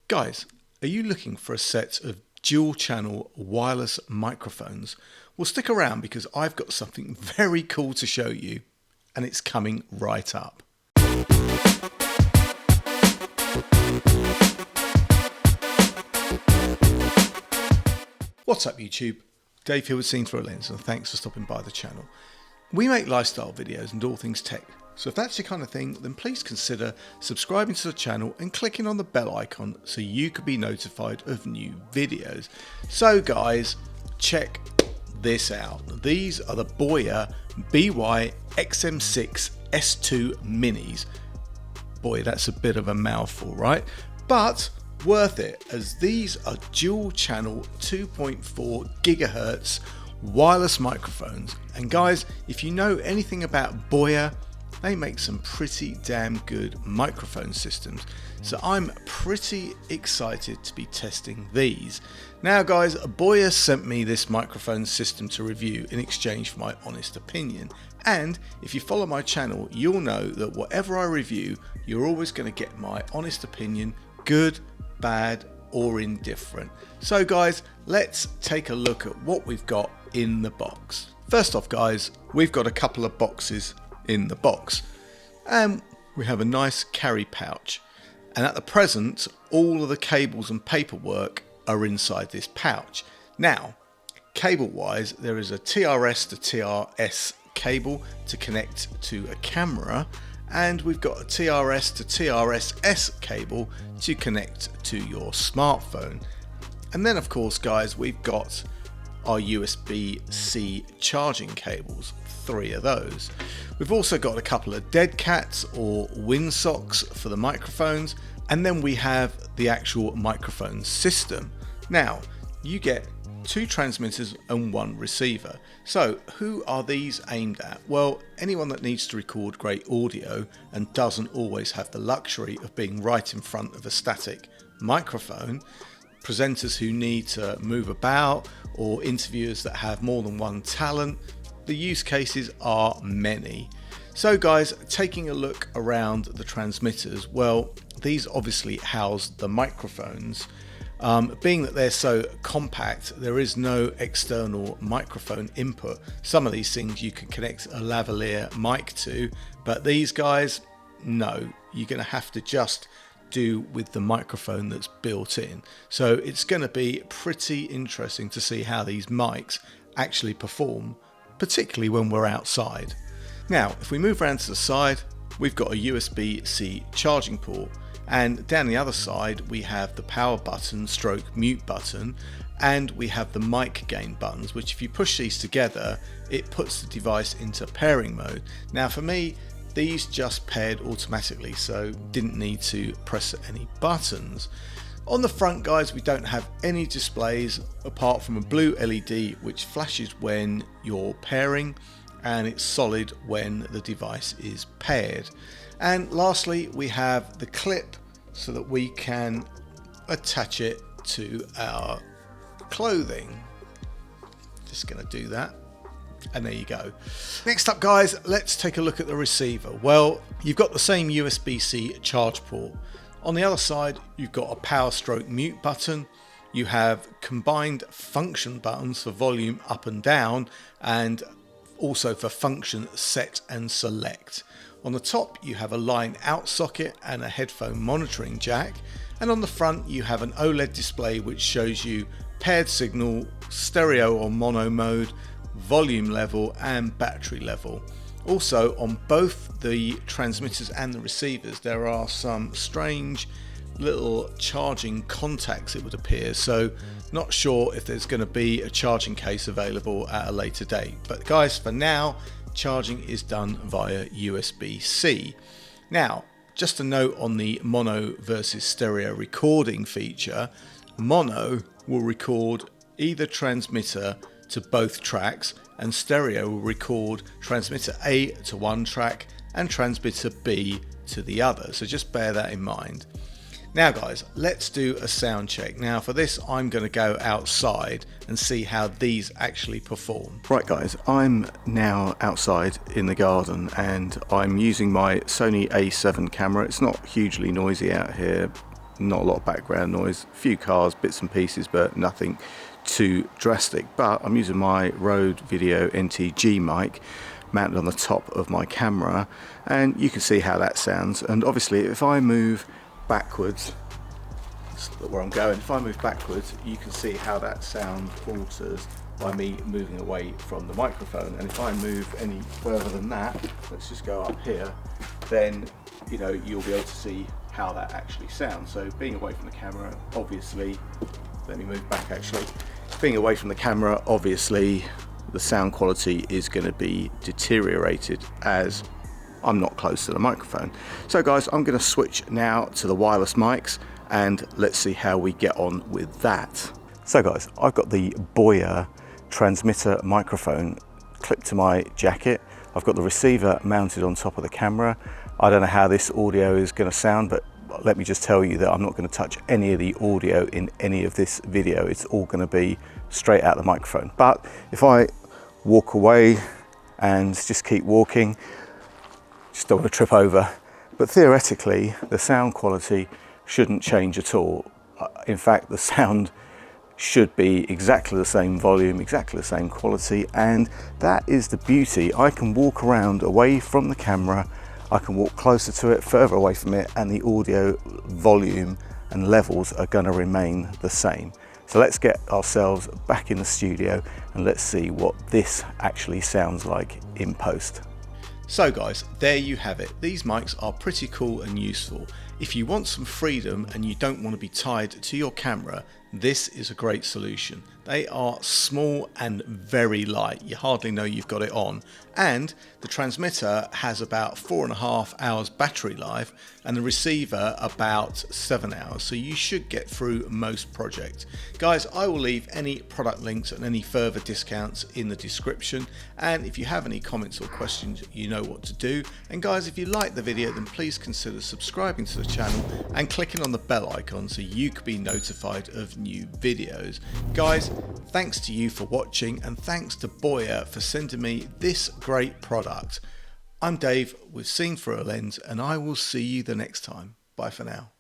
Guys, are you looking for a set of dual channel wireless microphones? Well, stick around because I've got something very cool to show you, and it's coming right up. What's up YouTube? Dave here with Seen Through a Lens, and thanks for stopping by the channel. We make lifestyle videos and all things tech, so if that's your kind of thing, then please consider subscribing to the channel and clicking on the bell icon so you can be notified of new videos. So guys, check this out. These are the BOYA by-XM6-S2 minis. Boy, that's a bit of a mouthful, right? But worth it, as these are dual channel 2.4 gigahertz wireless microphones. And guys, if you know anything about BOYA, they make some pretty damn good microphone systems. So I'm pretty excited to be testing these. Now guys, BOYA sent me this microphone system to review in exchange for my honest opinion. And if you follow my channel, you'll know that whatever I review, you're always going to get my honest opinion, good, bad, or indifferent. So guys, let's take a look at what we've got in the box. First off guys, we've got a couple of boxes in the box, and we have a nice carry pouch, and at the present all of the cables and paperwork are inside this pouch. Now cable wise, there is a TRS to TRS cable to connect to a camera, and we've got a TRS to TRS-S cable to connect to your smartphone. And then of course guys, we've got our USB-C charging cables, 3 of those. We've also got a couple of dead cats or windsocks for the microphones, and then we have the actual microphone system. Now you get 2 transmitters and 1 receiver. So who are these aimed at? Well, anyone that needs to record great audio and doesn't always have the luxury of being right in front of a static microphone, presenters who need to move about, or interviewers that have more than one talent. The use cases are many. So guys, taking a look around the transmitters, well, these obviously house the microphones. Being that they're so compact, there is no external microphone input. Some of these things you can connect a lavalier mic to, but these guys, no, you're going to have to just do with the microphone that's built in. So it's going to be pretty interesting to see how these mics actually perform, particularly when we're outside. Now if we move around to the side, we've got a USB-C charging port, and down the other side we have the power button stroke mute button, and we have the mic gain buttons, which if you push these together it puts the device into pairing mode. Now for me, these just paired automatically, so didn't need to press any buttons. On the front guys, we don't have any displays apart from a blue LED which flashes when you're pairing, and it's solid when the device is paired. And lastly, we have the clip so that we can attach it to our clothing. Just going to do that. And there you go. Next up guys, let's take a look at the receiver. Well, you've got the same USB-C charge port. On the other side, you've got a power stroke mute button. You have combined function buttons for volume up and down, and also for function set and select. On the top you have a line out socket and a headphone monitoring jack, and on the front you have an OLED display which shows you paired signal, stereo or mono mode, volume level and battery level. Also on both the transmitters and the receivers there are some strange little charging contacts, it would appear, so not sure if there's going to be a charging case available at a later date. But guys, for now charging is done via USB-C. Now just a note on the mono versus stereo recording feature. Mono will record either transmitter to both tracks, and stereo will record transmitter A to one track and transmitter B to the other, so just bear that in mind. Now guys, let's do a sound check. Now for this I'm going to go outside and see how these actually perform. Right guys, I'm now outside in the garden and I'm using my Sony A7 camera. It's not hugely noisy out here, not a lot of background noise, a few cars, bits and pieces, but nothing too drastic. But I'm using my Rode Video NTG mic mounted on the top of my camera, and you can see how that sounds. And obviously if I move backwards, where I'm going, if I move backwards, you can see how that sound alters by me moving away from the microphone. And if I move any further than that, let's just go up here, then you'll be able to see how that actually sounds. So being away from the camera, obviously, let me move back actually. Being away from the camera, obviously the sound quality is going to be deteriorated as I'm not close to the microphone. So guys, I'm going to switch now to the wireless mics and let's see how we get on with that. So guys, I've got the BOYA transmitter microphone clipped to my jacket. I've got the receiver mounted on top of the camera. I don't know how this audio is going to sound, but let me just tell you that I'm not going to touch any of the audio in any of this video. It's all going to be straight out the microphone. But if I walk away and just keep walking, just don't want to trip over, but theoretically the sound quality shouldn't change at all. In fact, the sound should be exactly the same volume, exactly the same quality, and that is the beauty. I can walk around away from the camera, I can walk closer to it, further away from it, and the audio volume and levels are going to remain the same. So let's get ourselves back in the studio and let's see what this actually sounds like in post. So guys, there you have it. These mics are pretty cool and useful. If you want some freedom and you don't want to be tied to your camera, this is a great solution. They are small and very light. You hardly know you've got it on. And the transmitter has about 4.5 hours battery life and the receiver about 7 hours. So you should get through most projects. Guys, I will leave any product links and any further discounts in the description. And if you have any comments or questions, you know what to do. And guys, if you like the video, then please consider subscribing to the channel and clicking on the bell icon so you can be notified of new videos. Guys, thanks to you for watching, and thanks to BOYA for sending me this great product. I'm Dave with Seen Through a Lens, and I will see you the next time. Bye for now.